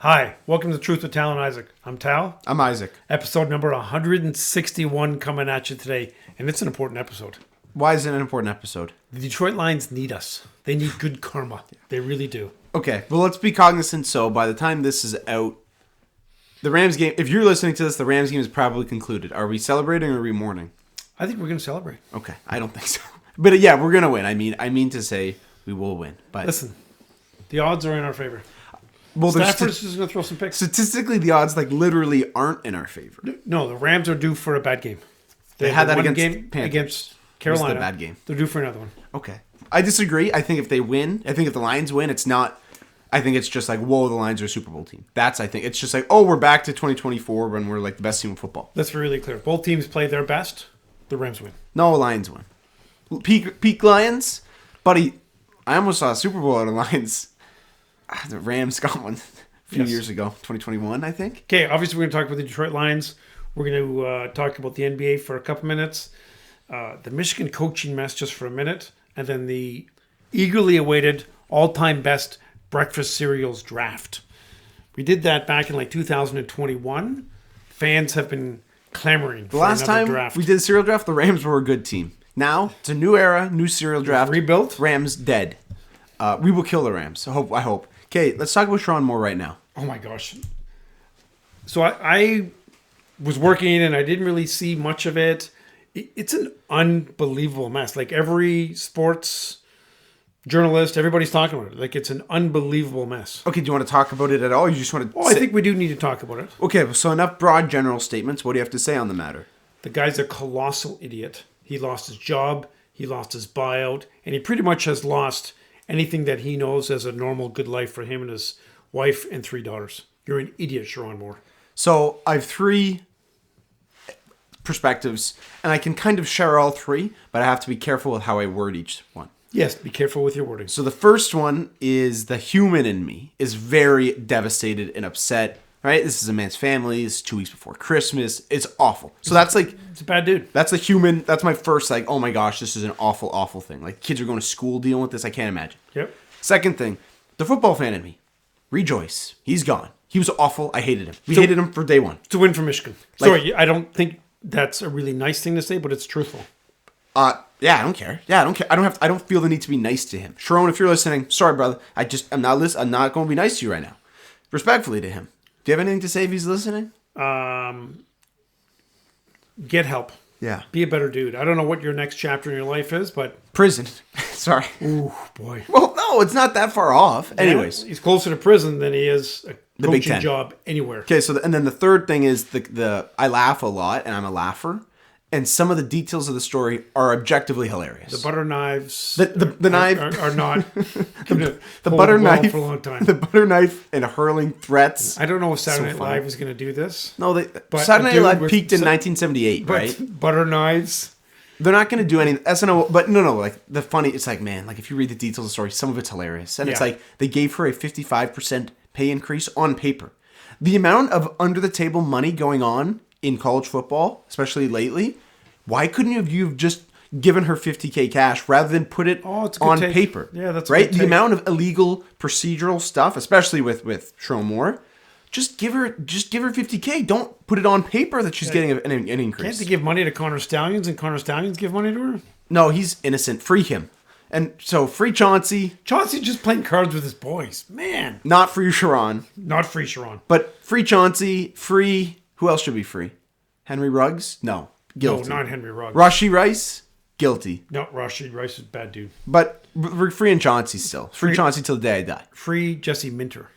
Hi, welcome to The Truth with Tal and Isaac. I'm Tal. I'm Isaac. Episode number 161 coming at you today, and it's an important episode. Why is it an important episode? The Detroit Lions need us. They need good karma. They really do. Okay, well, let's be cognizant. So by the time this is out, the Rams game, if you're listening to this, the Rams game is probably concluded. Are we celebrating or are we mourning? I think we're going to celebrate. Okay, I don't think so. But yeah, we're going to win. I mean to say we will win. But listen, the odds are in our favor. Well, Stafford's just going to throw some picks. Statistically, the odds literally aren't in our favor. No, the Rams are due for a bad game. They had that against Carolina. It was the bad game. They're due for another one. Okay. I disagree. I think if they win, if the Lions win, it's not... I think it's just like, whoa, the Lions are a Super Bowl team. It's just like, oh, we're back to 2024 when we're like the best team in football. Let's be really clear. Both teams play their best. The Rams win. No, Lions win. Peak Lions? Buddy, I almost saw a Super Bowl out of Lions. The Rams got one a few years ago, 2021, I think. Okay, obviously we're going to talk about the Detroit Lions. We're going to talk about the NBA for a couple minutes. The Michigan coaching mess just for a minute. And then the eagerly awaited all-time best breakfast cereals draft. We did that back in like 2021. Fans have been clamoring for another draft. The last time we did a cereal draft, the Rams were a good team. Now, it's a new era, new cereal draft. Rebuilt. Rams dead. We will kill the Rams. I hope. Okay, let's talk about Sherron Moore right now. Oh my gosh. So I was working and I didn't really see much of it. It's an unbelievable mess. Like every sports journalist, everybody's talking about it. Like it's an unbelievable mess. Okay, do you want to talk about it at all? Or you just want to? I think we do need to talk about it. Okay, so enough broad general statements. What do you have to say on the matter? The guy's a colossal idiot. He lost his job. He lost his buyout, and he pretty much has lost anything that he knows as a normal good life for him and his wife and 3 daughters. You're an idiot, Sherron Moore. So I have 3 perspectives, and I can kind of share all 3, but I have to be careful with how I word each one. Yes, be careful with your wording. So the first one is the human in me is very devastated and upset. Right? This is a man's family. It's 2 weeks before Christmas. It's awful. So that's like... It's a bad dude. That's the human... That's my first like, oh my gosh, this is an awful, awful thing. Like kids are going to school dealing with this. I can't imagine. Yep. Second thing, the football fan in me. Rejoice. He's gone. He was awful. I hated him. We hated him for day one. It's a win for Michigan. Sorry, I don't think that's a really nice thing to say, but it's truthful. Yeah, I don't care. I don't feel the need to be nice to him. Sherron, if you're listening, sorry, brother. I'm not going to be nice to you right now. Respectfully to him. Do you have anything to say if he's listening? Get help. Yeah. Be a better dude. I don't know what your next chapter in your life is, but... Prison. Sorry. Ooh, boy. Well, no, it's not that far off. Anyways. He's closer to prison than he is a the Big coaching Ten job anywhere. Okay, so and then the third thing is the I laugh a lot, and I'm a laugher. And some of the details of the story are objectively hilarious. The butter knives the knife are not the butter knife for a long time. The butter knife and hurling threats. I don't know if Saturday Night Live is going to do this. No, Saturday Night Live peaked in 1978, right? Butter knives. They're not going to do any SNL, but no. Like the funny, it's like man, like if you read the details of the story, some of it's hilarious, and it's like they gave her a 55% pay increase on paper. The amount of under the table money going on in college football, especially lately. Why couldn't you have just given her $50K cash rather than put it on paper? Yeah, that's right. The amount of illegal procedural stuff, especially with Sherron Moore, just give her $50K. Don't put it on paper that she's getting an increase. Can't they give money to Connor Stallions and Connor Stallions give money to her? No, he's innocent. Free him. And so free Chauncey. Chauncey just playing cards with his boys, man. Not free Sherron. Not free Sherron. But free Chauncey. Free. Who else should be free? Henry Ruggs? No. Guilty. No, not Henry Ruggs. Rashee Rice? Guilty. No, Rashee Rice is a bad dude. But we're free in Chauncey still. Free Chauncey till the day I die. Free Jesse Minter.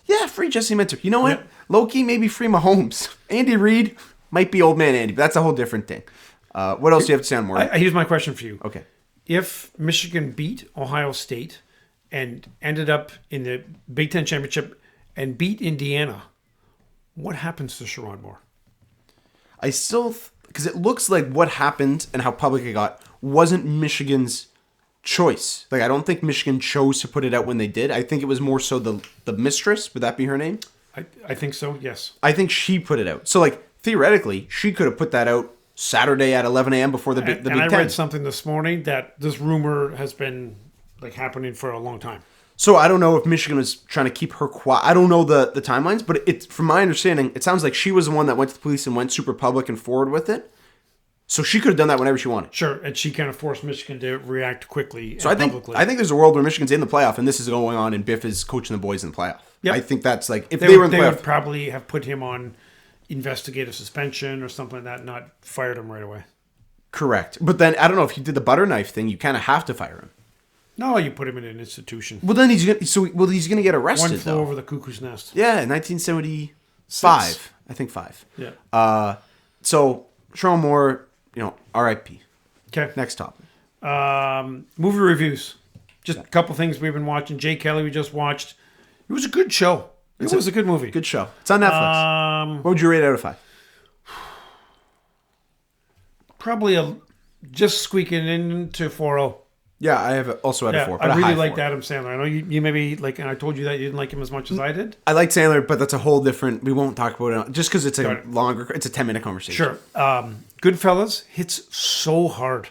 Yeah, free Jesse Minter. You know what? Yeah. Low-key, maybe free Mahomes. Andy Reid might be old man Andy, but that's a whole different thing. What else do you have to say on more? Here's my question for you. Okay. If Michigan beat Ohio State and ended up in the Big Ten Championship and beat Indiana, what happens to Sherron Moore? I still... Because it looks like what happened and how public it got wasn't Michigan's choice. Like, I don't think Michigan chose to put it out when they did. I think it was more so the mistress. Would that be her name? I think so, yes. I think she put it out. So, like, theoretically, she could have put that out Saturday at 11 a.m. before the Big Ten. And I read something this morning that this rumor has been, like, happening for a long time. So I don't know if Michigan was trying to keep her quiet. I don't know the timelines, but from my understanding, it sounds like she was the one that went to the police and went super public and forward with it. So she could have done that whenever she wanted. Sure, and she kind of forced Michigan to react quickly and so publicly. I think there's a world where Michigan's in the playoff, and this is going on, and Biff is coaching the boys in the playoff. Yep. I think that's like, if they were in the playoff. They would probably have put him on investigative suspension or something like that, not fired him right away. Correct. But then, I don't know, if you did the butter knife thing, you kind of have to fire him. No, you put him in an institution. Well, then he's going to get arrested, One flew over the cuckoo's nest. Yeah, 1975. I think 5. Yeah. So, Sherron Moore, R.I.P. Okay. Next topic. Movie reviews. Just a couple things we've been watching. Jay Kelly, we just watched. It was a good show. It was a good movie. Good show. It's on Netflix. What would you rate it out of 5? Probably just squeaking into 4.0. Yeah, I have also had a 4. But I really liked liked Adam Sandler. I know you maybe like, and I told you that you didn't like him as much as I did. I like Sandler, but that's a whole different. We won't talk about it just because it's a longer. It's a 10-minute conversation. Sure. Goodfellas hits so hard.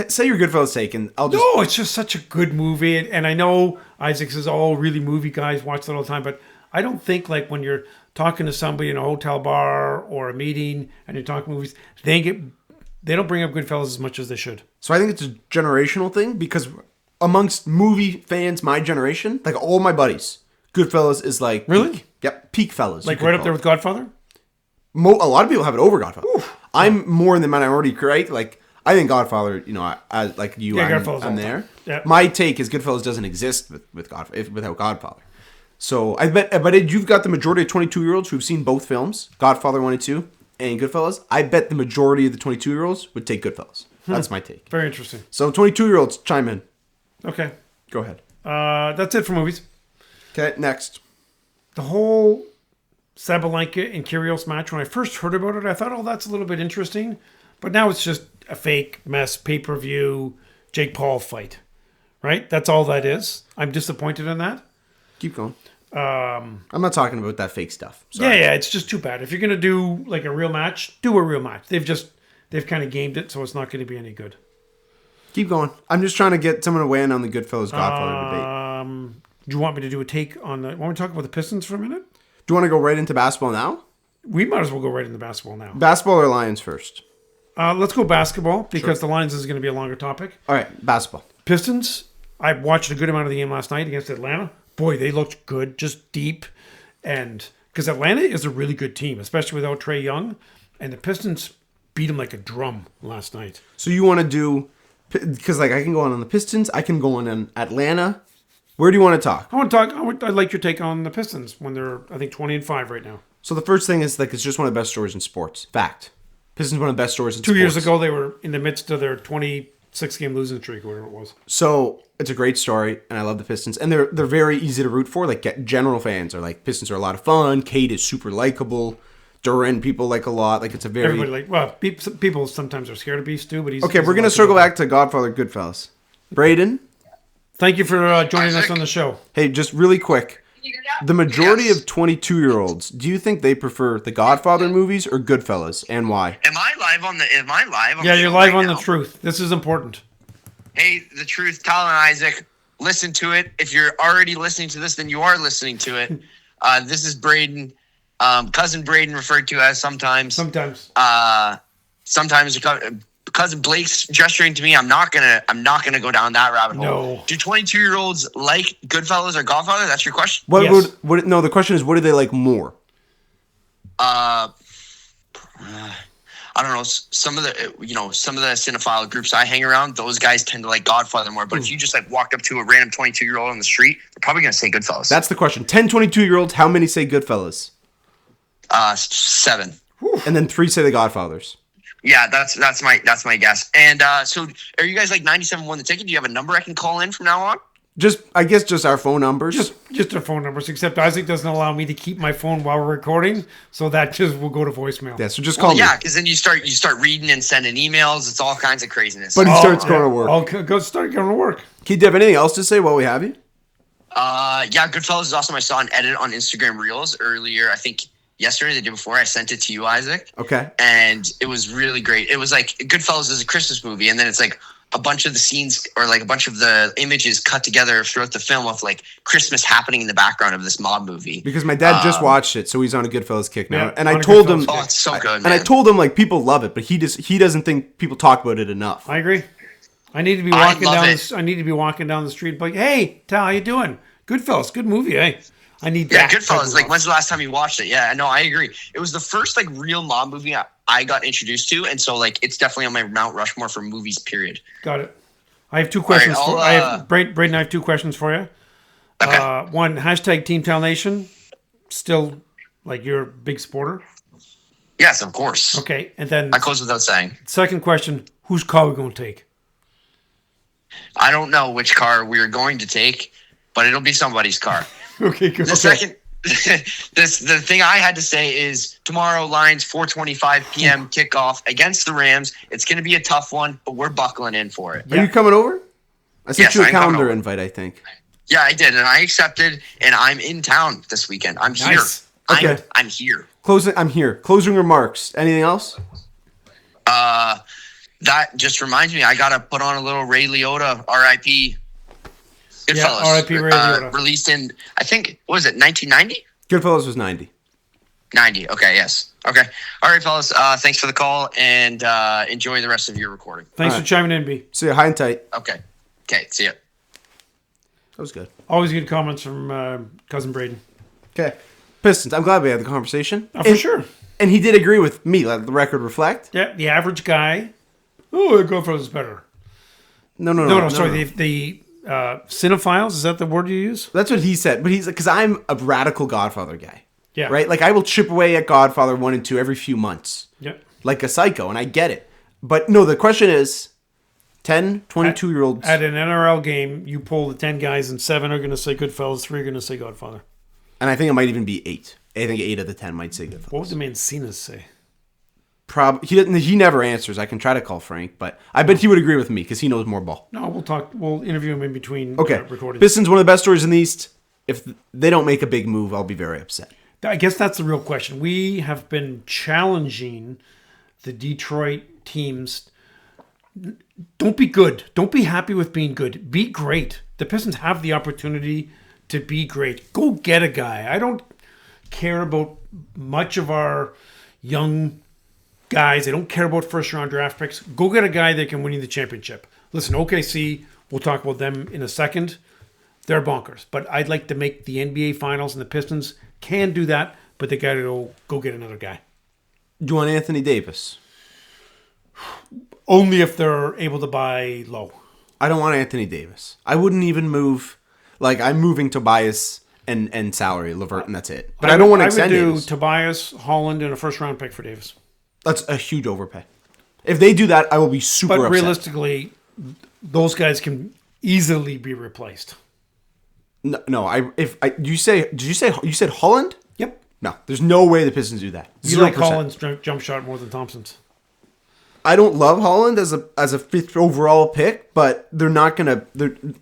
Say your Goodfellas take, and I'll just. No, it's just such a good movie, and I know Isaac says, "Oh, really, movie guys watch that all the time," but I don't think like when you're talking to somebody in a hotel bar or a meeting and you're talking movies, they don't bring up Goodfellas as much as they should. So I think it's a generational thing because amongst movie fans, my generation, like all my buddies, Goodfellas is like really, peak. Yep, peak fellas. Like right up there with Godfather. A lot of people have it over Godfather. Oof. I'm more in the minority, right? Like I think Godfather. I like you. Yeah, I'm there. Yeah. My take is Goodfellas doesn't exist without Godfather. So I bet you've got the majority of 22-year-olds who've seen both films, Godfather 1 and 2. And Goodfellas, I bet the majority of the 22-year-olds would take Goodfellas. That's my take. Very interesting. So 22-year-olds, chime in. Okay. Go ahead. That's it for movies. Okay, next. The whole Sabalenka and Kyrgios match, when I first heard about it, I thought, oh, that's a little bit interesting. But now it's just a fake mess, pay-per-view, Jake Paul fight. Right? That's all that is. I'm disappointed in that. Keep going. I'm not talking about that fake stuff. Sorry. Yeah, it's just too bad. If you're gonna do like a real match, do a real match. They've kind of gamed it, so it's not going to be any good. Keep going. I'm just trying to get someone to weigh in on the Goodfellas Godfather debate. Do you want me to do a take on the? Want me to talk about the Pistons for a minute? Do you want to go right into basketball now? We might as well go right into basketball now. Basketball or Lions first? Let's go basketball because the Lions is going to be a longer topic. All right, basketball. Pistons. I watched a good amount of the game last night against Atlanta. Boy, they looked good, just deep. And because Atlanta is a really good team, especially without Trae Young. And the Pistons beat them like a drum last night. So you want to do, because like I can go on the Pistons, I can go on Atlanta. Where do you want to talk? I'd like your take on the Pistons when they're, I think, 20-5 right now. So the first thing is like it's just one of the best stories in sports. Fact. Pistons one of the best stories in sports. 2 years ago, they were in the midst of their 26-game losing streak or whatever it was. So it's a great story, and I love the Pistons. And they're very easy to root for. Like general fans are like, Pistons are a lot of fun. Cade is super likable. Duran people like a lot. Like it's a very... Everybody like... Well, people sometimes are scared of Beast too, but he's... Okay, we're going to circle back to Godfather Goodfellas. Braeden? Thank you for joining us on the show. Hey, just really quick. The majority of 22-year-olds, do you think they prefer the Godfather movies or Goodfellas, and why? Am I live on Yeah, you're live on now? The Truth. This is important. Hey, The Truth, Tal and Isaac, listen to it. If you're already listening to this, then you are listening to it. This is Braeden, cousin Braeden referred to as sometimes. Sometimes cousin Blake's gesturing to me. I'm not gonna go down that rabbit hole. No. Do 22-year-olds like Goodfellas or Godfather? That's your question. No, the question is, what do they like more? I don't know. Some of the cinephile groups I hang around, those guys tend to like Godfather more. But if you just like walked up to a random 22-year-old on the street, they're probably gonna say Goodfellas. That's the question. 10 22-year-olds, how many say Goodfellas? 7. And then 3 say the Godfathers. Yeah, that's my guess. And so, are you guys like 97 won the ticket? Do you have a number I can call in from now on? I guess just our phone numbers. Just our phone numbers, except Isaac doesn't allow me to keep my phone while we're recording, so that just will go to voicemail. Yeah, so just call me. Yeah, because then you start reading and sending emails. It's all kinds of craziness. But he starts going to work. I'll start going to work. Keith, do you have anything else to say while we have you? Yeah, Goodfellas is awesome. I saw an edit on Instagram Reels earlier. I think yesterday, the day before. I sent it to you, Isaac. Okay. And it was really great. It was like Goodfellas is a Christmas movie, and then it's like a bunch of the scenes or like a bunch of the images cut together throughout the film of like Christmas happening in the background of this mob movie. Because my dad just watched it, so he's on a Goodfellas kick now. Yeah, and I told him, oh, it's so good, man. and I told him like people love it, but he doesn't think people talk about it enough. I agree. I need to be walking down. I need to be walking down the street, like, "Hey, Tal, how you doing? Goodfellas, good movie, eh?" I need that. Yeah, Goodfellas. Like, when's the last time you watched it? Yeah, no, I agree. It was the first like real mob movie I got introduced to, and so like it's definitely on my Mount Rushmore for movies. Period. Got it. I have two questions. Right, Braeden, I have two questions for you. Okay. One, hashtag Team Tal Nation. Still, like, you're a big supporter. Yes, of course. Okay, and then I close without saying. second question: whose car are we going to take? I don't know which car we're going to take, but it'll be somebody's car. Okay, good. The second, the thing I had to say is tomorrow Lions 4:25 p.m. kickoff against the Rams. It's going to be a tough one, but we're buckling in for it. Are you coming over? I sent Yes, you a I'm coming calendar over. invite, I think. Yeah, I did, and I accepted, and I'm in town this weekend. I'm here. Nice. Okay. I'm here. I'm here. Closing remarks. Anything else? That just reminds me, I got to put on a little Ray Liotta, R.I.P. Goodfellas. Yeah, R.I.P. Ray Liotta. Released in, I think, what was it, 1990? Goodfellas was 90. 90. Okay, yes. Okay. All right, fellas. Thanks for the call, and enjoy the rest of your recording. Thanks All for right. chiming in, B. See you high and tight. Okay. Okay, see ya. That was good. Always good comments from cousin Braeden. Okay. Pistons. I'm glad we had the conversation. For sure. And he did agree with me. Let the record reflect. Yeah, the average guy. Oh, Goodfellas is better. No. Sorry, the cinephiles, is that the word you use? That's what he said. But he's because I'm a radical Godfather guy. Yeah. Right? Like I will chip away at Godfather 1 and 2 every few months. Yeah. Like a psycho, and I get it. But no, the question is 10, 22-year-olds. At an NRL game, you pull the 10 guys, and 7 are going to say Goodfellas, 3 are going to say Godfather. And I think it might even be 8. I think 8 of the 10 might say Goodfellas. What would the Mancinas say? He never answers. I can try to call Frank, but I bet he would agree with me because he knows more ball. No, we'll talk. We'll interview him in between recordings. Pistons, one of the best stories in the East. If they don't make a big move, I'll be very upset. I guess that's the real question. We have been challenging the Detroit teams. Don't be good. Don't be happy with being good. Be great. The Pistons have the opportunity to be great. Go get a guy. I don't care about much of our young guys. I don't care about first-round draft picks. Go get a guy that can win you the championship. Listen, OKC, we'll talk about them in a second. They're bonkers. But I'd like to make the NBA Finals, and the Pistons can do that, but they got to go get another guy. Do you want Anthony Davis? Only if they're able to buy low. I don't want Anthony Davis. I wouldn't even move. Like, I'm moving Tobias and salary, LeVert, and that's it. But I don't want to extend I would do Davis. Tobias, Holland, and a first-round pick for Davis. That's a huge overpay. If they do that, I will be super But upset. realistically, those guys can easily be replaced. No. Did you said Holland? Yep. No, there's no way the Pistons do that. You like Holland's jump shot more than Thompson's. I don't love Holland as a 5th overall pick, but they're not gonna.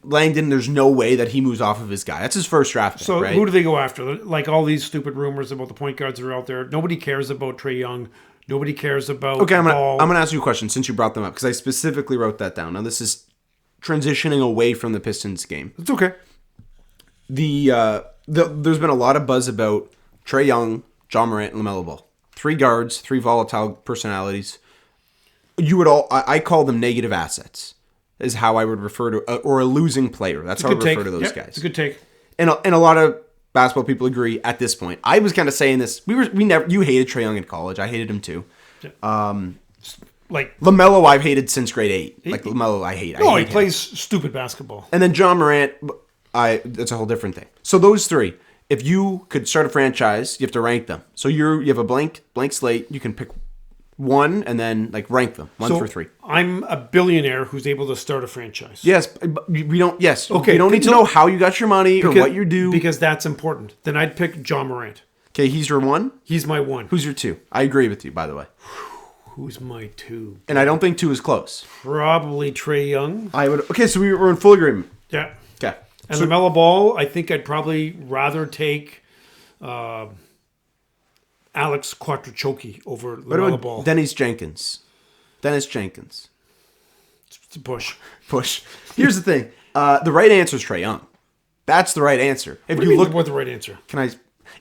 Langdon, there's no way that he moves off of his guy. That's his first draft pick, So right? who do they go after? Like all these stupid rumors about the point guards that are out there. Nobody cares about Trae Young. Nobody cares about Okay, I'm Ball. gonna ask you a question since you brought them up because I specifically wrote that down. Now this is transitioning away from the Pistons game. It's okay. There's been a lot of buzz about Trae Young, John Morant, and LaMelo Ball. 3 guards, 3 volatile personalities. I call them negative assets, is how I would refer to, or a losing player. That's how I refer to those guys. It's a good take. And a lot of basketball people agree at this point. I was kind of saying this. You hated Trae Young in college. I hated him too. Like LaMelo, I've hated since grade 8. Like LaMelo, I hate. no, I he hate him. plays stupid basketball. And then John Morant, that's a whole different thing. So those 3, if you could start a franchise, you have to rank them. So you have a blank slate. You can pick 1 and then rank them 1 through 3. I'm a billionaire who's able to start a franchise. Yes, but we don't. Yes, Okay, we don't need to know how you got your money or what you do. Because that's important. Then I'd pick John Morant. Okay, he's your 1. He's my 1. Who's your 2? I agree with you, by the way. Who's my 2? And I don't think 2 is close. Probably Trae Young. I would. Okay, so we're in full agreement. Yeah. Okay. And LaMelo Ball, I think I'd probably rather take Alex Quattrochoki over What LaMelo about Ball. Dennis Jenkins? It's a push. Push. Here's the thing. The right answer is Trae Young. That's the right answer. If What do you you look, mean, what the right answer?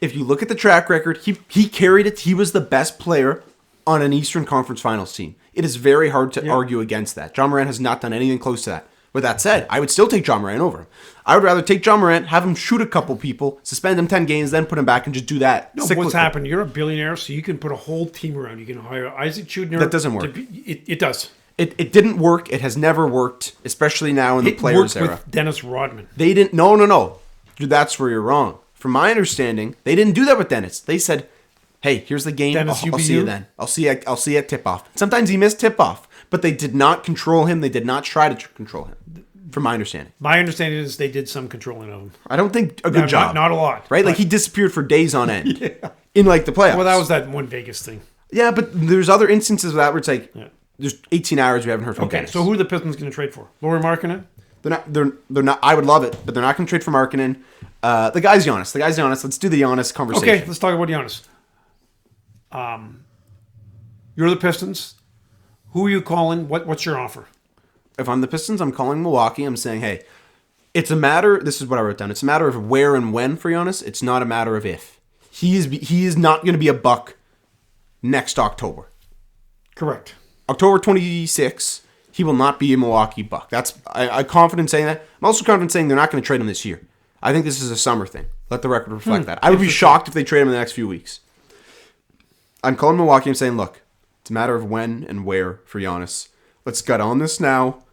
if you look at the track record, he carried it. He was the best player on an Eastern Conference Finals team. It is very hard to argue against that. John Morant has not done anything close to that. With that said, I would still take John Morant over him. I would rather take John Morant, have him shoot a couple people, suspend him 10 games, then put him back and just do that. No, what's happened? You're a billionaire, so you can put a whole team around. You can hire Isaac Chudner. That doesn't work. It does. It didn't work. It has never worked, especially now in the players era. With Dennis Rodman. They didn't. No. That's where you're wrong. From my understanding, they didn't do that with Dennis. They said, "Hey, here's the game. Dennis, I'll see you then. I'll see you at tip off." Sometimes he missed tip off, but they did not control him. They did not try to control him. From my understanding. My understanding is they did some controlling of him. I don't think a good job. Not a lot. Right? Like he disappeared for days on end. In like the playoffs. Well, that was that one Vegas thing. Yeah, but there's other instances of that where it's like there's 18 hours we haven't heard from Dennis. So who are the Pistons going to trade for? Lauri Markkanen? They're not. I would love it, but they're not going to trade for Markkanen. The guy's Giannis. Let's do the Giannis conversation. Okay, let's talk about Giannis. You're the Pistons. Who are you calling? What's your offer? If I'm the Pistons, I'm calling Milwaukee. I'm saying, hey, it's a matter. This is what I wrote down. It's a matter of where and when for Giannis. It's not a matter of if. He is not going to be a Buck next October. Correct. October 26, he will not be a Milwaukee Buck. I'm confident saying that. I'm also confident saying they're not going to trade him this year. I think this is a summer thing. Let the record reflect that. I would be shocked if they trade him in the next few weeks. I'm calling Milwaukee and saying, look, it's a matter of when and where for Giannis. Let's get on this now.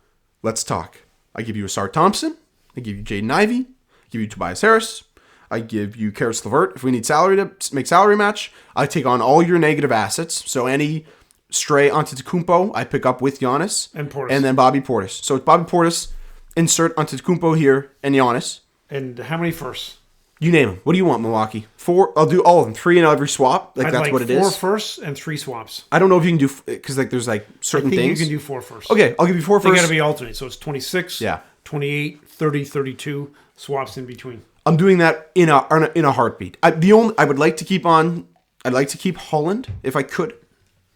Let's talk. I give you Asar Thompson. I give you Jaden Ivey. I give you Tobias Harris. I give you Karis LeVert. If we need salary to make salary match, I take on all your negative assets. So any stray Antetokounmpo, I pick up with Giannis. And Portis. And then Bobby Portis. So it's Bobby Portis, insert Antetokounmpo here, and Giannis. And how many firsts? You name them. What do you want, Milwaukee? 4? I'll do all of them. 3 in every swap. That's what it is. 4 firsts and 3 swaps. I don't know if you can do, because there's certain things. You can do 4 firsts. Okay, I'll give you 4 firsts. They got to be alternate. So it's 26, 28, 30, 32 swaps in between. I'm doing that in a heartbeat. I'd like to keep Holland if I could.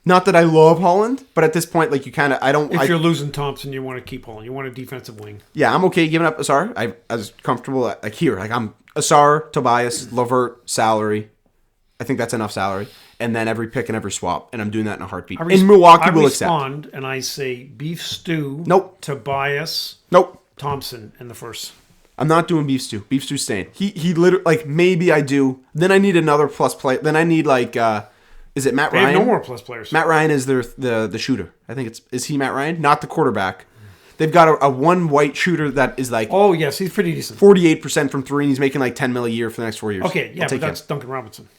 Not that I love Holland, but at this point, If you're losing Thompson, you want to keep Holland. You want a defensive wing. Yeah, I'm okay giving up Asar. I was comfortable here. I'm Asar, Tobias, LeVert, salary. I think that's enough salary. And then every pick and every swap. And I'm doing that in a heartbeat. And Milwaukee will accept. I respond and I say beef stew. Nope. Tobias. Nope. Thompson in the first. I'm not doing beef stew. Beef stew's staying. He literally, maybe I do. Then I need another plus play. Then I need is it Matt Ryan? They have no more plus players. Matt Ryan is the shooter. I think is he Matt Ryan? Not the quarterback. They've got a one white shooter that is oh yes, he's pretty decent. 48% from 3, and he's making $10 million a year for the next 4 years. Okay, yeah, but that's Duncan Robinson.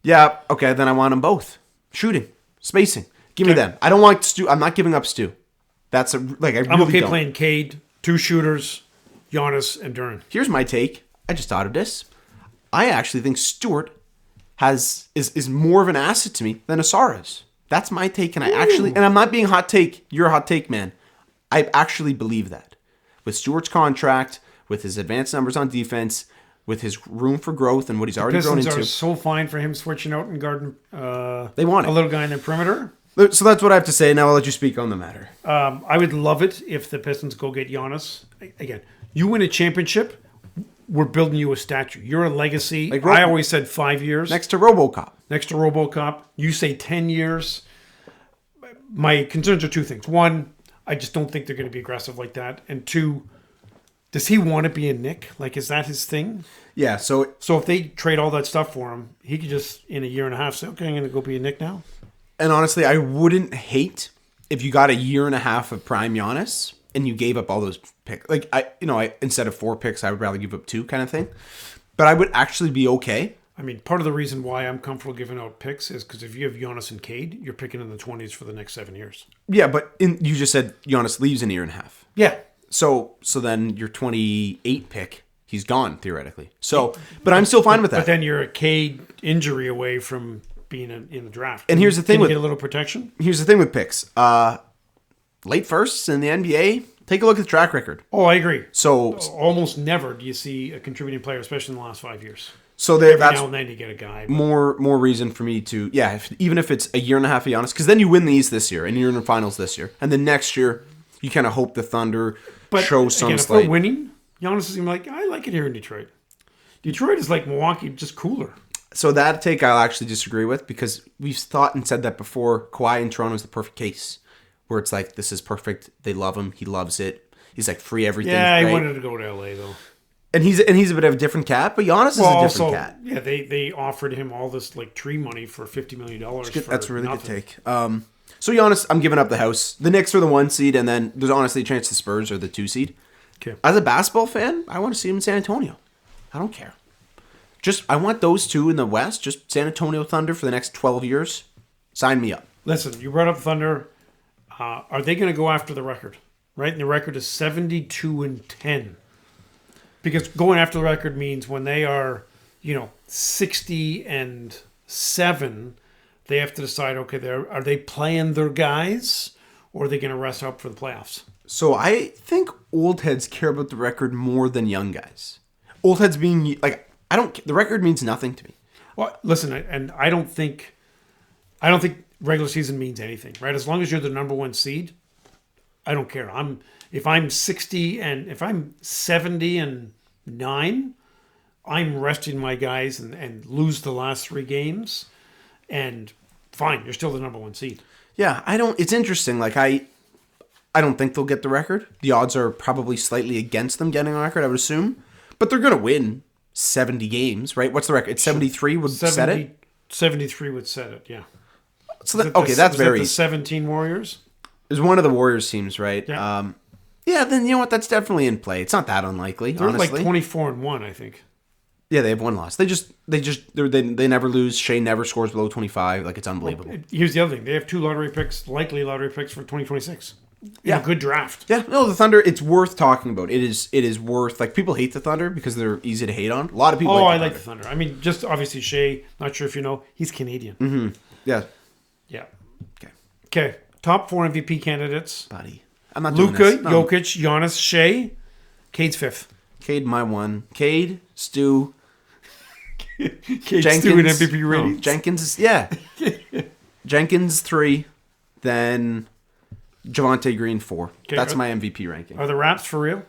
Yeah, okay, then I want them both. Shooting, spacing. Give me them. I don't want Stu. I'm not giving up Stu. I really I'm okay don't. playing Cade, 2 shooters, Giannis and Duran. Here's my take. I just thought of this. I actually think Stewart is more of an asset to me than Asar is. That's my take, and I'm not being hot take. You're a hot take, man. I actually believe that. With Stewart's contract, with his advanced numbers on defense, with his room for growth and what he's already grown into. Pistons are so fine for him switching out and guarding they want a little guy in the perimeter. So that's what I have to say. Now I'll let you speak on the matter. I would love it if the Pistons go get Giannis. Again, you win a championship, we're building you a statue. You're a legacy. I always said 5 years. Next to RoboCop. You say 10 years. My concerns are 2 things. 1, I just don't think they're going to be aggressive like that. And 2, does he want to be a Knick? Is that his thing? Yeah, so if they trade all that stuff for him, he could just, in a year and a half, say, okay, I'm going to go be a Knick now. And honestly, I wouldn't hate if you got a year and a half of prime Giannis and you gave up all those picks. Instead of 4 picks, I would rather give up 2 kind of thing. But I would actually be okay. I mean, part of the reason why I'm comfortable giving out picks is because if you have Giannis and Cade, you're picking in the 20s for the next 7 years. Yeah, but you just said Giannis leaves in a year and a half. Yeah. So then your 28 pick, he's gone theoretically. So, but I'm still fine with that. But then you're a Cade injury away from being in the draft. And here's the thing: can you get a little protection. Here's the thing with picks. Late firsts in the NBA. Take a look at the track record. Oh, I agree. So almost never do you see a contributing player, especially in the last 5 years. So every now and then you get a guy. But more reason for me to even if it's a year and a half of Giannis, because then you win the East this year and you're in the finals this year, and then next year You kind of hope the Thunder But show some again, if slight. we're winning, Giannis is gonna be like, I like it here in Detroit. Detroit is like Milwaukee, just cooler. So that take I'll actually disagree with because we've thought and said that before. Kawhi in Toronto is the perfect case where it's like, this is perfect. They love him. He loves it. He's like free everything. Yeah, right? he wanted to go to LA though. And he's a bit of a different cat, but Giannis is a different cat. Yeah, they offered him all this like tree money for $50 million. That's a really nothing. good take. So Giannis, I'm giving up the house. The Knicks are the 1 seed, and then there's honestly a chance the Spurs are the 2 seed. Okay. As a basketball fan, I want to see him in San Antonio. I don't care. I want those two in the West. Just San Antonio Thunder for the next 12 years. Sign me up. Listen, you brought up Thunder. Are they going to go after the record? Right, and the record is 72-10. Because going after the record means when they are, 60-7, they have to decide, okay, are they playing their guys or are they going to rest up for the playoffs? So I think old heads care about the record more than young guys. Old heads being like, the record means nothing to me. Well, listen, and I don't think regular season means anything, right? As long as you're the number 1 seed, I don't care. If I'm 60 and if I'm 70-9, I'm resting my guys and lose the last 3 games, and fine, you're still the number 1 seed. Yeah, it's interesting. Like I don't think they'll get the record. The odds are probably slightly against them getting a record, I would assume. But they're going to win 70 games, right? What's the record? It's 73 would set it? 73 would set it, yeah. So that's very... the 17 Warriors? It was one of the Warriors teams, right? Yeah. Then you know what? That's definitely in play. It's not that unlikely, They're honestly. like 24-1, I think. Yeah, they have 1 loss. They never lose. Shai never scores below 25. Like, it's unbelievable. Well, here's the other thing. They have 2 likely lottery picks for 2026. Yeah. A good draft. Yeah, no, the Thunder, it's worth talking about. It is worth, like, people hate the Thunder because they're easy to hate on. A lot of people I like the Thunder. I mean, just obviously Shai, not sure if you know, he's Canadian. Mm-hmm. Yeah. Yeah. Okay. Top 4 MVP candidates. Buddy. I'm not doing Luka, this. No. Jokic, Giannis, Shai. Cade's 5th. Cade, my 1. Cade, Stu. Cade's Jenkins. 2 in MVP ratings. No, Jenkins is, yeah. Jenkins, 3. Then Javonte Green, 4. Okay, That's my MVP ranking. Are the Raps for real?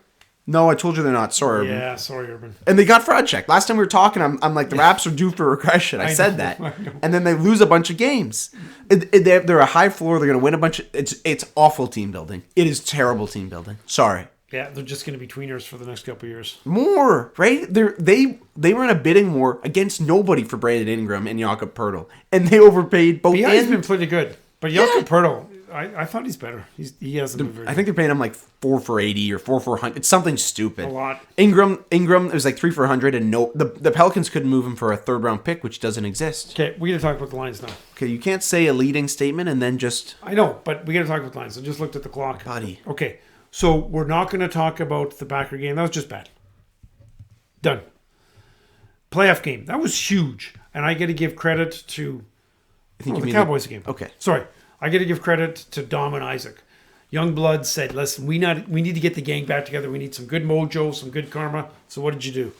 No, I told you they're not. Sorry, Urban. Yeah, sorry, Urban. And they got fraud checked. Last time we were talking, I'm like, the Raps are due for regression. I said know, that. I know. And then they lose a bunch of games. They're a high floor. They're going to win a bunch of... It's awful team building. It is terrible team building. Sorry. Yeah, they're just going to be tweeners for the next couple of years. More, right? They were in a bidding war against nobody for Brandon Ingram and Jakob Poeltl. And they overpaid both Yeah, he's ends. been pretty good. But Jakob Poeltl, I thought he's better. He hasn't been very I think they're paying him like 4 for 80 or 4 for 100. It's something stupid. A lot. Ingram, it was like 3 for 100, and the Pelicans couldn't move him for a 3rd round pick, which doesn't exist. Okay, we got to talk about the lines now. Okay, you can't say a leading statement and then just... I know, but we got to talk about the lines. I just looked at the clock. Buddy. Okay, so we're not going to talk about the Packer game. That was just bad. Done. Playoff game. That was huge. And I got to give credit to I think you the mean Cowboys game. Okay. Sorry. I got to give credit to Dom and Isaac. Youngblood said, listen, we need to get the gang back together. We need some good mojo, some good karma. So what did you do?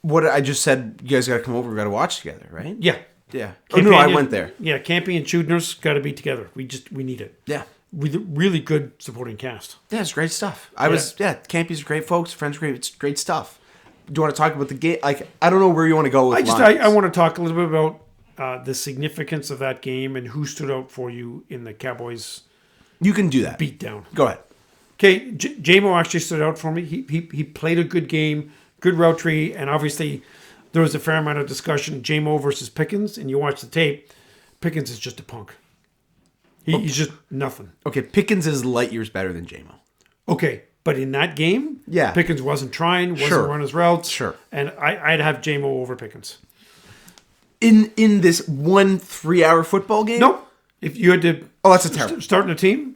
What I just said, you guys got to come over. We got to watch together, right? Yeah. Yeah. Oh, no, I went there. Yeah, Campy and Chudner's got to be together. We need it. Yeah. With a really good supporting cast. Yeah, it's great stuff. Campy's great folks. Friends, great. It's great stuff. Do you want to talk about the game? Like, I don't know where you want to go with I want to talk a little bit about the significance of that game and who stood out for you in the Cowboys. You can do that. Beatdown. Go ahead. Okay, J-Mo actually stood out for me. He played a good game, good route tree, and obviously there was a fair amount of discussion, J-Mo versus Pickens, and you watch the tape, Pickens is just a punk. He's just nothing. Okay, Pickens is light years better than J-Mo. Okay, but in that game, Pickens wasn't trying, wasn't running his routes. Sure. And I'd have J-Mo over Pickens. In this 1 3-hour football game? Nope. If you had to... Oh, that's a terrible. Starting a team?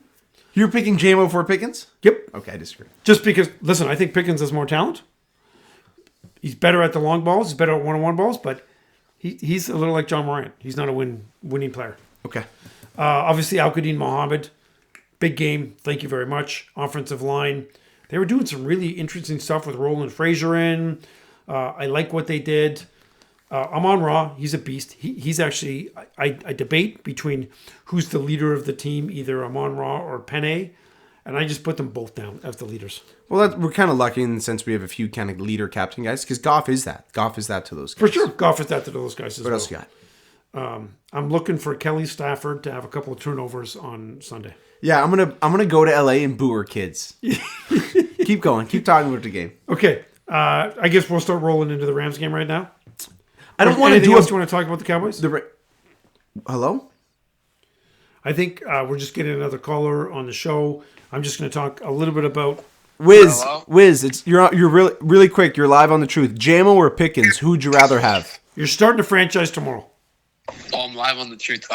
You're picking J-Mo for Pickens? Yep. Okay, I disagree. Just because, listen, I think Pickens has more talent. He's better at the long balls. He's better at one-on-one balls, but he's a little like John Morant. He's not a winning player. Okay. Obviously, Al-Qadim Mohammed, big game. Thank you very much. Offensive line. They were doing some really interesting stuff with Roland Frazier in. I like what they did. Amon-Ra, he's a beast. He's actually, I debate between who's the leader of the team, either Amon-Ra or Penny, and I just put them both down as the leaders. Well, we're kind of lucky in the sense we have a few kind of leader captain guys because Goff is that. Goff is that to those guys. For sure, Goff is that to those guys as well. What else you got? I'm looking for Kelly Stafford to have a couple of turnovers on Sunday. Yeah, I'm gonna go to LA and boo her kids. Keep going. Keep talking about the game. Okay, I guess we'll start rolling into the Rams game right now. I don't want to do. Else you want to talk about the Cowboys? Hello. I think we're just getting another caller on the show. I'm just going to talk a little bit about Wiz. Wiz, you're really quick. You're live on the truth. JMO or Pickens? Who'd you rather have? You're starting a franchise tomorrow. Oh, I'm live on the truth.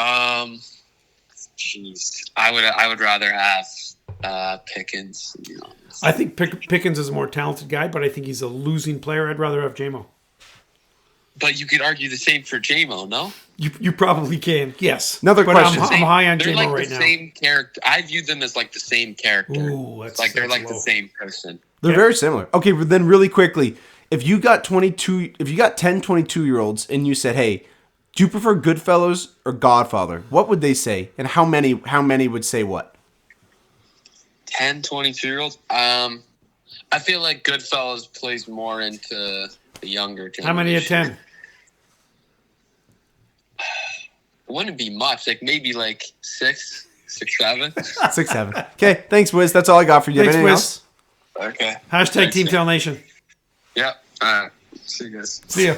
Jeez, I would rather have Pickens. To be honest. I think Pickens is a more talented guy, but I think he's a losing player. I'd rather have JMO. But you could argue the same for JMO, no? You probably can, yes. Another question. I'm high on they're JMO like right now. the same character. I view them as like the same character. Ooh, they're like low. the same person. They're very similar. Okay, but then really quickly, if you got 10, 22-year-olds and you said, "Hey, do you prefer Goodfellas or Godfather?" What would they say? And how many would say what? 10, 22-year-olds? I feel like Goodfellas plays more into the younger generation. How many of 10? It wouldn't be much. Like maybe like 6, 7. 6, 7. Okay, thanks, Wiz. That's all I got for you. Thanks, Anything Wiz. else? Okay. Hashtag Team Tail Nation. Yeah. All right. See you guys. See ya.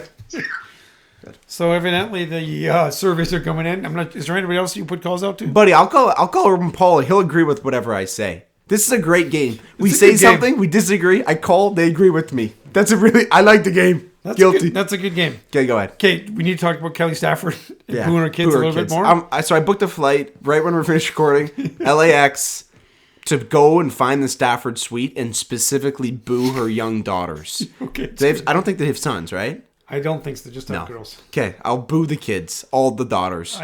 So evidently the surveys are coming in. Is there anybody else you put calls out to? Buddy, I'll call Urban Paul. He'll agree with whatever I say. This is a great game. We It's a say good game. something, we disagree. I call, they agree with me. I like the game. Guilty. That's a good game. Okay, go ahead. Okay, we need to talk about Kelly Stafford and booing her kids boo a her little kids. bit more. So I booked a flight right when we're finished recording, LAX, to go and find the Stafford suite and specifically boo her young daughters. Okay. I don't think they have sons, right? I don't think so. Just have No. girls. Okay, I'll boo the kids, all the daughters.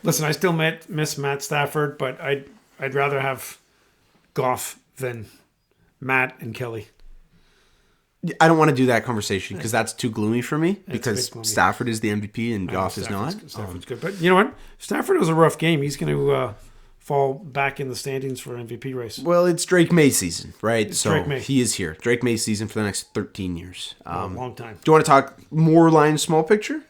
Listen, I still miss Matt Stafford, but I'd rather have Goff than Matt and Kelly. I don't want to do that conversation because that's too gloomy for me. Because gloomy. Stafford is the MVP and Goff is not. Stafford's good, but you know what? Stafford was a rough game. He's going to fall back in the standings for MVP race. Well, it's Drake May season, right? Drake May. He is here. Drake May season for the next 13 years. A long time. Do you want to talk more Lions small picture?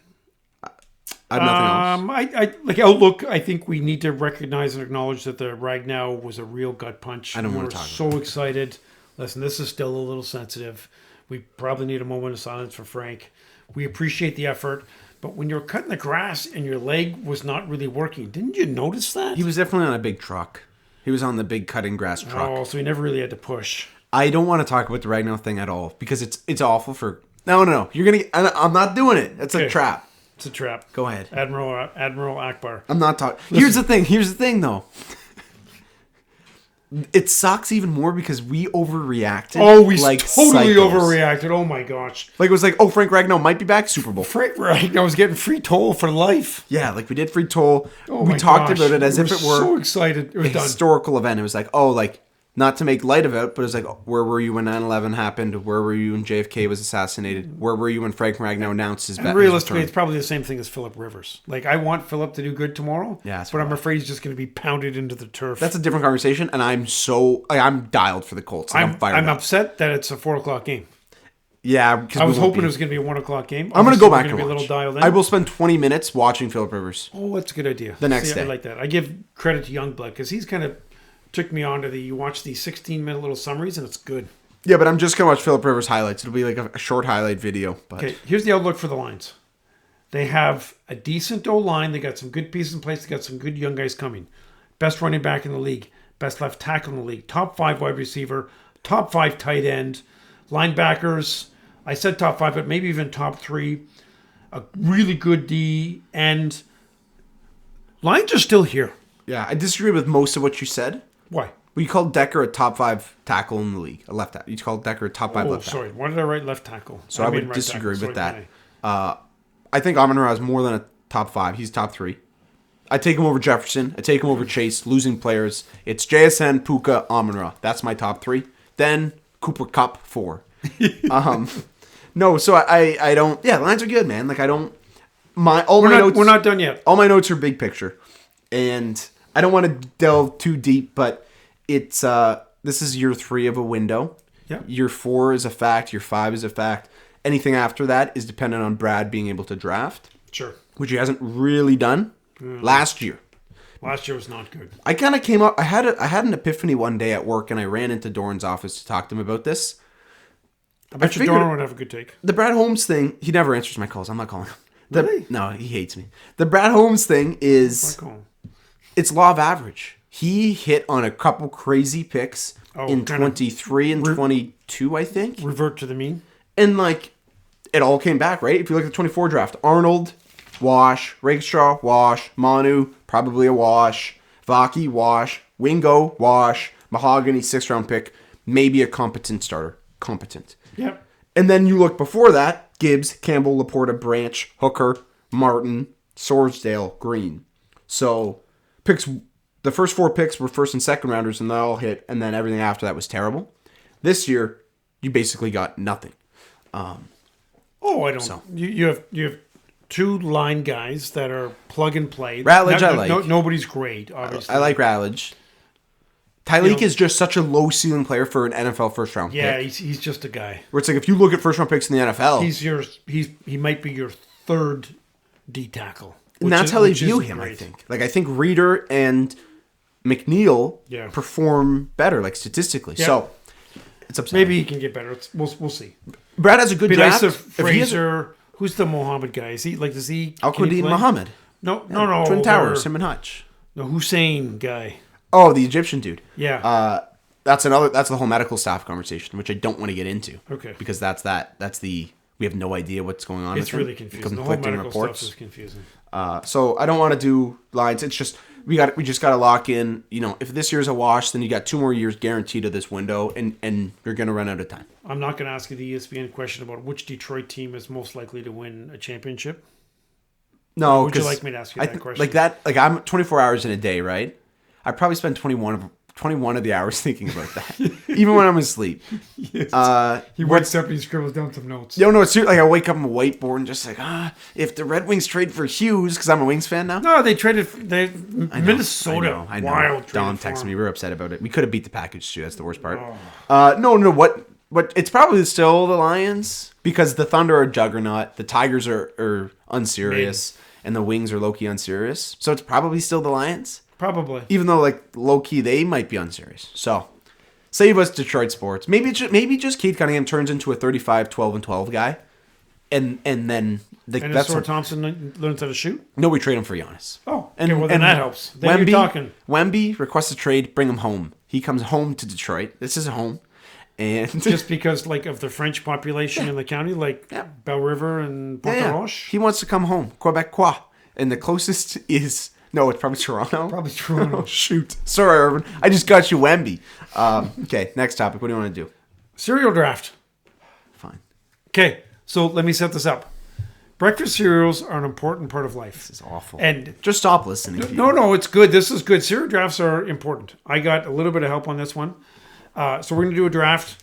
I have nothing else. I like outlook. I think we need to recognize and acknowledge that the Ragnow was a real gut punch. I don't want We're to talk so excited. Listen, this is still a little sensitive. We probably need a moment of silence for Frank. We appreciate the effort, but when you're cutting the grass and your leg was not really working, didn't you notice that? He was definitely on a big truck. He was on the big cutting grass truck. Oh, so he never really had to push. I don't want to talk about the Ragnow thing at all because it's awful for. No. You're gonna. I'm not doing it. It's a trap. It's a trap. Go ahead. Admiral Akbar. I'm not talking. Here's the thing, though. It sucks even more because we overreacted. Oh, we like totally psychos. overreacted. Oh my gosh. Like it was like, oh, Frank Ragnow might be back Super Bowl. Frank Ragnow was getting free toll for life. Yeah, like we did free toll. Oh we my talked gosh. about it as if it were so excited. It was a done. historical event. It was like, oh, like not to make light of it, but it's like, where were you when 9/11 happened? Where were you when JFK was assassinated? Where were you when Frank Ragnow announced his And realistically, it's probably the same thing as Phillip Rivers. Like, I want Phillip to do good tomorrow, but I'm afraid he's just going to be pounded into the turf. That's a different conversation, and I'm dialed for the Colts. Like, I'm fired I'm up. upset that it's a 4:00 game. Yeah, because I was hoping it was going to be a 1:00 game. I'm going to go back and and be a watch. little dialed in. I will spend 20 minutes watching Phillip Rivers. Oh, that's a good idea. The next day. I like that. I give credit to Youngblood because he's kind of took me on to you watch these 16-minute little summaries, and it's good. Yeah, but I'm just going to watch Phillip Rivers highlights. It'll be like a short highlight video. But. Okay, here's the outlook for the Lions. They have a decent O-line. They got some good pieces in place. They got some good young guys coming. Best running back in the league. Best left tackle in the league. Top 5 wide receiver. Top 5 tight end. Linebackers. I said top 5, but maybe even top 3. A really good D. And Lions are still here. Yeah, I disagree with most of what you said. Why? Well, you called Decker a top 5 tackle in the league, a left tackle. You called Decker a top 5 left tackle. Sorry. Why did I write left tackle? So I mean would right disagree tackle. with Sorry, that. I think Amon-Ra is more than a top 5. He's top 3. I take him over Jefferson. I take him over Chase. Losing players. It's JSN, Puka, Amon-Ra. That's my top 3. Then Cooper Kupp 4. No, so I don't. Yeah, lines are good, man. Like I don't. My notes. We're not done yet. All my notes are big picture, and I don't want to delve too deep, but it's this is year 3 of a window. Yeah. Year 4 is a fact. Year 5 is a fact. Anything after that is dependent on Brad being able to draft. Sure. Which he hasn't really done last year. Last year was not good. I kind of came up. I had an epiphany one day at work, and I ran into Doran's office to talk to him about this. I bet you Doran would have a good take. The Brad Holmes thing. He never answers my calls. I'm not calling him. Really? No, he hates me. The Brad Holmes thing is it's law of average. He hit on a couple crazy picks in 23 and 22, I think. Revert to the mean. And like it all came back, right? If you look at the 24 draft, Arnold, wash, Rakestraw, wash, Manu, probably a wash, Vaki, wash, Wingo, wash, Mahogany, 6th round pick, maybe a competent starter. Competent. Yep. And then you look before that, Gibbs, Campbell, Laporta, Branch, Hooker, Martin, Swordsdale, Green. So picks, the first 4 picks were first and second rounders, and they all hit, and then everything after that was terrible. This year, you basically got nothing. I don't. So. You have 2 line guys that are plug and play. Ratledge, I like. Nobody's great, obviously. I like Ratledge. Tyleek is just such a low ceiling player for an NFL first round pick. Yeah, he's just a guy. Where it's like if you look at first round picks in the NFL, he might be your 3rd D tackle. And that's how they view him, great. I think. Like I think Reeder and McNeil perform better, like statistically. Yeah. So it's upsetting. Maybe he can get better. We'll see. Brad has a good draft. Nice if Fraser, who's the Mohammed guy? Is he does he? Al-Qadim Muhammad. No. Twin Towers, him and Hutch. No, Hussein guy. Oh, the Egyptian dude. Yeah. That's the whole medical staff conversation, which I don't want to get into. Okay. Because we have no idea what's going on. It's really confusing. The whole medical stuff is confusing. So I don't want to do lines. It's just we just got to lock in. You know, if this year's a wash, then you got 2 more years guaranteed of this window, and you're going to run out of time. I'm not going to ask you the ESPN question about which Detroit team is most likely to win a championship. No, would you like me to ask you that question? Like that, like I'm 24 hours in a day, right? I probably spend 21 of the hours thinking about that, even when I'm asleep. Yes. He wakes up and he scribbles down some notes. No, it's like I wake up on a whiteboard and just like, if the Red Wings trade for Hughes, because I'm a Wings fan now. No, they traded Minnesota. I know. Wild. Dom texted me. We were upset about it. We could have beat the Packers too. That's the worst part. No. What? It's probably still the Lions because the Thunder are a juggernaut. The Tigers are unserious, and the Wings are low-key unserious. So it's probably still the Lions. Probably. Even though, like, low-key, they might be unserious. So, save us, Detroit sports. Maybe just Cade Cunningham turns into a 35, 12, and 12 guy. And then... that's where Thompson learns how to shoot? No, we trade him for Giannis. Oh, okay, well, then that helps. Then you're talking. Wemby requests a trade, bring him home. He comes home to Detroit. This is home. And just because, like, of the French population in the county, like Belle River and Pont-à-Roche? He wants to come home. Quebecois. And the closest is... No, it's probably Toronto. Probably Toronto. Shoot. Sorry, Irvin. I just got you Wemby. Okay, next topic. What do you want to do? Cereal draft. Fine. Okay, so let me set this up. Breakfast cereals are an important part of life. This is awful. And just stop listening. No, it's good. This is good. Cereal drafts are important. I got a little bit of help on this one. So we're going to do a draft.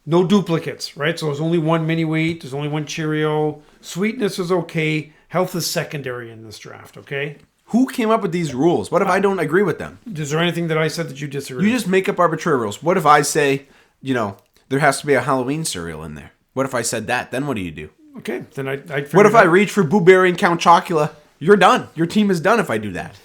No duplicates, right? So there's only one mini wheat. There's only one Cheerio. Sweetness is okay. Health is secondary in this draft, okay? Who came up with these rules? What if I don't agree with them? Is there anything that I said that you disagree with? You just make up arbitrary rules. What if I say, there has to be a Halloween cereal in there? What if I said that? Then what do you do? Okay, then I'd what if I reach for Blueberry and Count Chocula? You're done. Your team is done if I do that.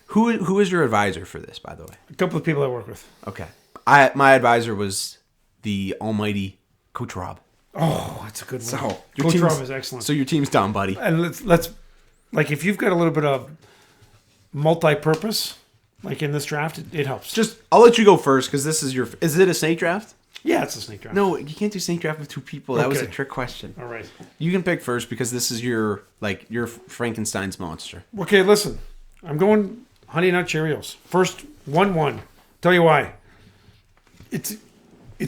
Who is your advisor for this, by the way? A couple of people I work with. Okay. My advisor was the almighty Coach Rob. Oh, that's a good one. So Coach Rob is excellent. So your team's done, buddy. And let's like if you've got a little bit of multi-purpose, like in this draft, it helps. I'll let you go first because this is is it a snake draft? Yeah, it's a snake draft. No, you can't do snake draft with 2 people. That was a trick question. All right. You can pick first because this is your Frankenstein's monster. Okay, listen. I'm going Honey Nut Cheerios. First 1-1. Tell you why. It's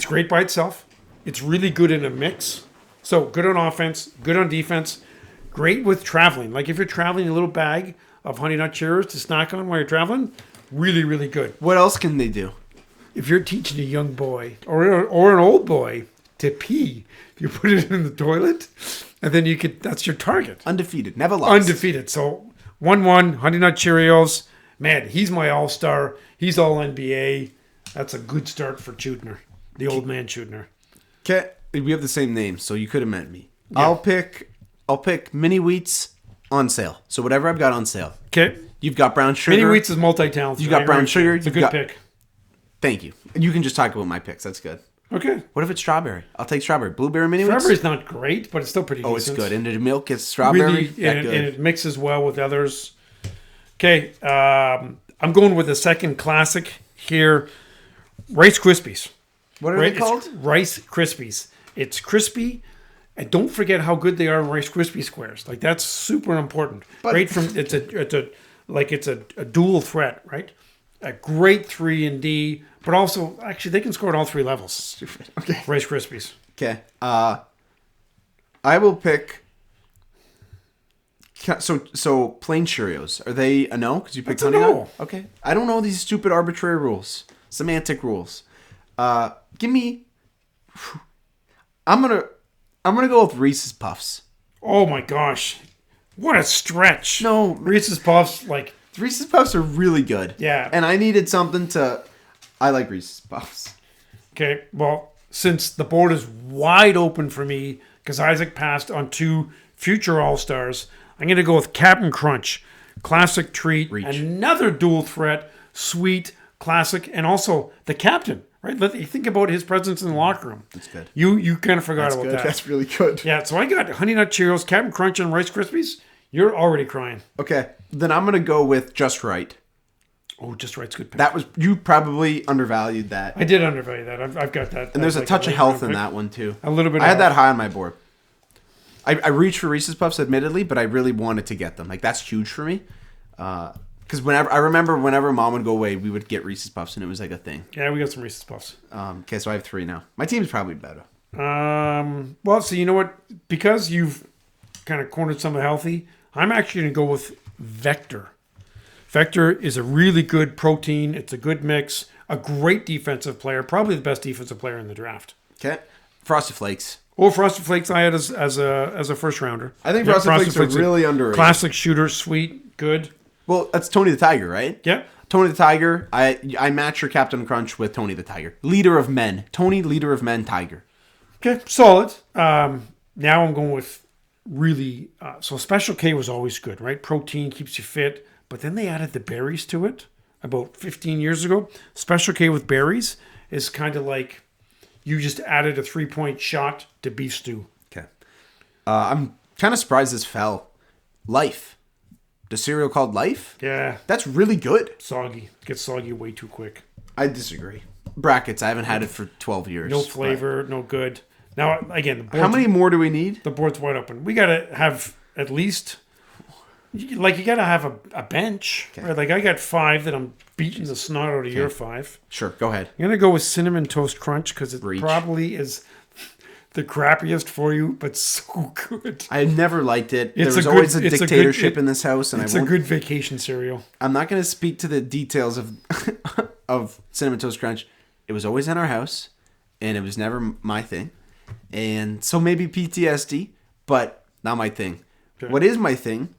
great by itself. It's really good in a mix. So good on offense, good on defense. Great with traveling. Like if you're traveling, a little bag of Honey Nut Cheerios to snack on while you're traveling, really, really good. What else can they do? If you're teaching a young boy or an old boy to pee. You put it in the toilet, and then that's your target. Undefeated. Never lost. Undefeated. So 1-1, Honey Nut Cheerios. Man, he's my all-star. He's all NBA. That's a good start for Chudner, the old man Chudner. Okay, we have the same name, so you could have met me. Yeah. I'll pick mini wheats on sale. So whatever I've got on sale. Okay. You've got brown sugar. Mini wheats is multi-talented. You got brown sugar. It's a good pick. Thank you. You can just talk about my picks. That's good. Okay. What if it's strawberry? I'll take strawberry. Blueberry mini wheats? Strawberry's not great, but it's still pretty decent. It's good. And the milk is strawberry. Really, and it mixes well with others. Okay. I'm going with the second classic here. Rice Krispies. What are they called? It's Rice Krispies. It's crispy. And don't forget how good they are in Rice Krispie squares. Like, that's super important. It's a dual threat, right? A great 3 and D, but also actually they can score at all 3 levels. Stupid. Okay. Rice Krispies. Okay. I will pick. So plain Cheerios, are they a no? Because you picked Honey Nut? Okay. I don't know these stupid arbitrary rules, semantic rules. Give me. I'm gonna go with Reese's Puffs. Oh my gosh, what a stretch! No, Reese's Puffs, Reese's Puffs are really good. Yeah. And I needed something to. I like Reese's Puffs. Okay, well, since the board is wide open for me, because Isaac passed on 2 future All-Stars, I'm going to go with Captain Crunch. Classic treat. Reach. Another dual threat. Sweet, classic, and also the captain, right? You think about his presence in the locker room. That's good. You kind of forgot about that. That's really good. Yeah, so I got Honey Nut Cheerios, Captain Crunch, and Rice Krispies. You're already crying. Okay, then I'm going to go with Just Right. Oh, Just Right's good pick. That was, you probably undervalued that. I did undervalue that. I've got that. And there's a touch of health in that one too. A little bit. I had that high on my board. I reached for Reese's Puffs, admittedly, but I really wanted to get them. Like, that's huge for me. Because I remember whenever Mom would go away, we would get Reese's Puffs, and it was like a thing. Yeah, we got some Reese's Puffs. Okay, so I have 3 now. My team's probably better. Well, so you know what? Because you've kind of cornered some of healthy, I'm actually going to go with Vector. Vector is a really good protein. It's a good mix. A great defensive player. Probably the best defensive player in the draft. Okay. Frosted Flakes. Oh, Frosted Flakes I had as a first rounder. I think Frosted Flakes are really underrated. Classic shooter, sweet, good. Well, that's Tony the Tiger, right? Yeah. Tony the Tiger. I match your Captain Crunch with Tony the Tiger. Leader of men. Tony, leader of men, Tiger. Okay, solid. Now I'm going with really... so Special K was always good, right? Protein keeps you fit. But then they added the berries to it about 15 years ago. Special K with berries is kind of like you just added a 3-point shot to beef stew. Okay. I'm kind of surprised this fell. Life. The cereal called Life? Yeah. That's really good. Soggy. It gets soggy way too quick. I disagree. Brackets. I haven't had it for 12 years. No flavor, no good. Now, again, how many more do we need? The board's wide open. We got to have at least... Like, you got to have a bench. Okay. Right? Like, I got 5 that I'm beating the snot out of your 5. Sure, go ahead. I'm going to go with Cinnamon Toast Crunch because it probably is the crappiest for you, but so good. I never liked it. There was always a dictatorship in this house. And it's a good vacation cereal. I'm not going to speak to the details of of Cinnamon Toast Crunch. It was always in our house, and it was never my thing. And so maybe PTSD, but not my thing. Okay. What is my thing?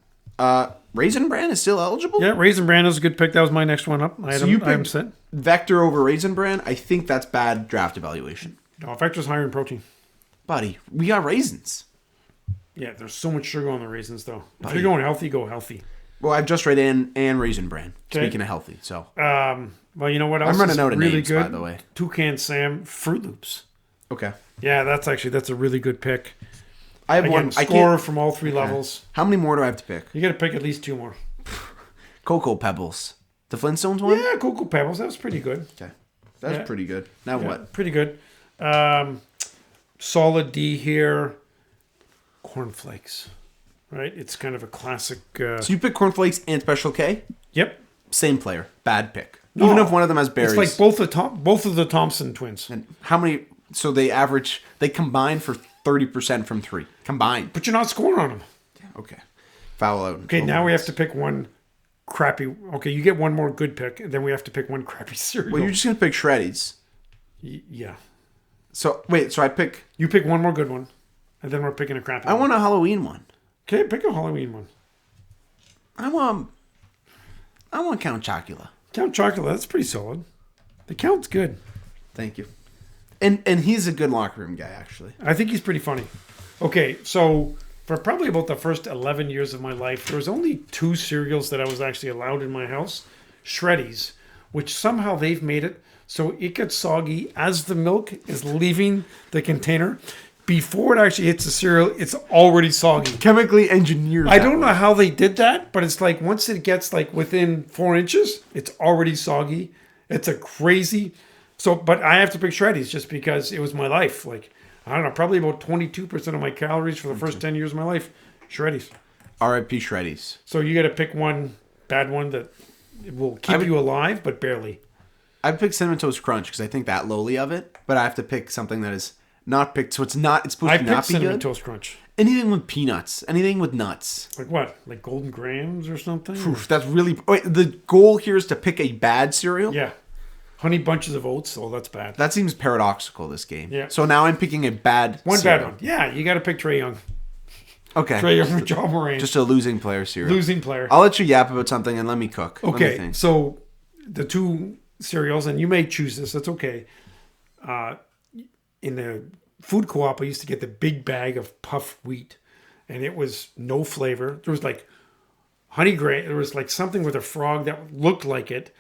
Raisin Bran is still eligible? Yeah, Raisin Bran is a good pick. That was my next one up. I am set. Vector over Raisin Bran? I think that's bad draft evaluation. No, Vector's higher in protein. Buddy, we got raisins. Yeah, there's so much sugar on the raisins, though. If you're going healthy, go healthy. Well, I've just read and Raisin Bran. Okay. Speaking of healthy, so. Well, you know what else I'm running out of really names, good? By the way. Toucan Sam, Fruit Loops. Okay. Yeah, that's a really good pick. I have one. Score from all 3 levels. How many more do I have to pick? You got to pick at least 2 more. Cocoa Pebbles. The Flintstones one? Yeah, Cocoa Pebbles. That was pretty good. Okay. That was pretty good. Now what? Pretty good. Solid D here. Cornflakes. Right? It's kind of a classic. So you pick Cornflakes and Special K? Yep. Same player. Bad pick. No, even if one of them has berries. It's like both of the Thompson twins. And how many? So they combine for 30% from 3. Combined. But you're not scoring on them. Okay. Foul out. Okay, now we have to pick one crappy. Okay, you get one more good pick, and then we have to pick one crappy cereal. Well, you're just going to pick Shreddies. Yeah. So wait, so I pick. You pick one more good one, and then we're picking a crappy I one. want a Halloween one. Okay, pick a Halloween one. I want Count Chocula. Count Chocula, that's pretty solid. The Count's good. Thank you. And he's a good locker room guy, actually. I think he's pretty funny. Okay, so for probably about the first 11 years of my life, there was only 2 cereals that I was actually allowed in my house. Shreddies, which somehow they've made it so it gets soggy as the milk is leaving the container. Before it actually hits the cereal, it's already soggy. Chemically engineered. I don't know how they did that, but it's like once it gets like within 4 inches, it's already soggy. It's a crazy. So, but I have to pick Shreddies just because it was my life. Like, I don't know, probably about 22% of my calories for the first 10 years of my life. Shreddies. R.I.P. Shreddies. So you got to pick one bad one that will keep you alive, but barely. I'd pick Cinnamon Toast Crunch because I think that lowly of it, but I have to pick something that is not picked. So it's supposed to not be good. Cinnamon Toast Crunch. Anything with peanuts. Anything with nuts. Like what? Like Golden Grahams or something? Oof, that's really... Wait, the goal here is to pick a bad cereal? Yeah. Honey Bunches of Oats. Oh, that's bad. That seems paradoxical, this game. Yeah. So now I'm picking a bad One cereal. bad one. Yeah, you got to pick Trae Young. Okay. Trae Young from John Moran. Just a losing player cereal. Losing player. I'll let you yap about something and let me cook. Let me Okay, think. so the 2 cereals, and you may choose this, that's okay. In the food co-op, I used to get the big bag of puffed wheat, and it was no flavor. There was like honey grain, there was like something with a frog that looked like it,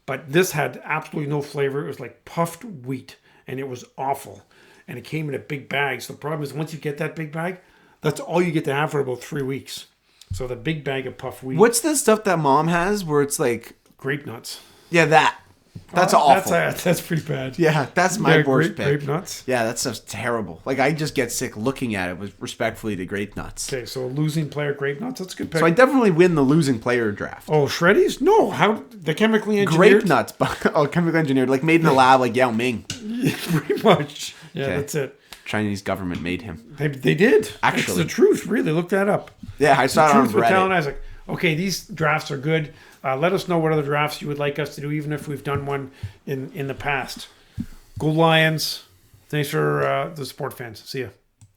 but this had absolutely no flavor. It was like puffed wheat, and it was awful. And it came in a big bag. So the problem is once you get that big bag, that's all you get to have for about 3 weeks. So the big bag of puffed wheat. What's the stuff that mom has where it's like... Grape nuts. Yeah, that. That's awful. That's pretty bad. Yeah, that's my worst pick. Grape nuts. Yeah, that stuff's terrible. Like, I just get sick looking at it with respectfully to grape nuts. Okay, so losing player grape nuts. That's a good pick. So I definitely win the losing player draft. Oh, Shreddies? No, how the chemically engineered? Grape nuts. Chemically engineered. Like made in the lab like Yao Ming. Pretty much. Yeah, Okay. that's it. Chinese government made him. They did. Actually. It's the truth, really. Look that up. Yeah, I saw it on Truth with Tal Reddit. Isaac. Okay, these drafts are good. Let us know what other drafts you would like us to do, even if we've done one in the past. Go Lions. Thanks for the support, fans. See ya.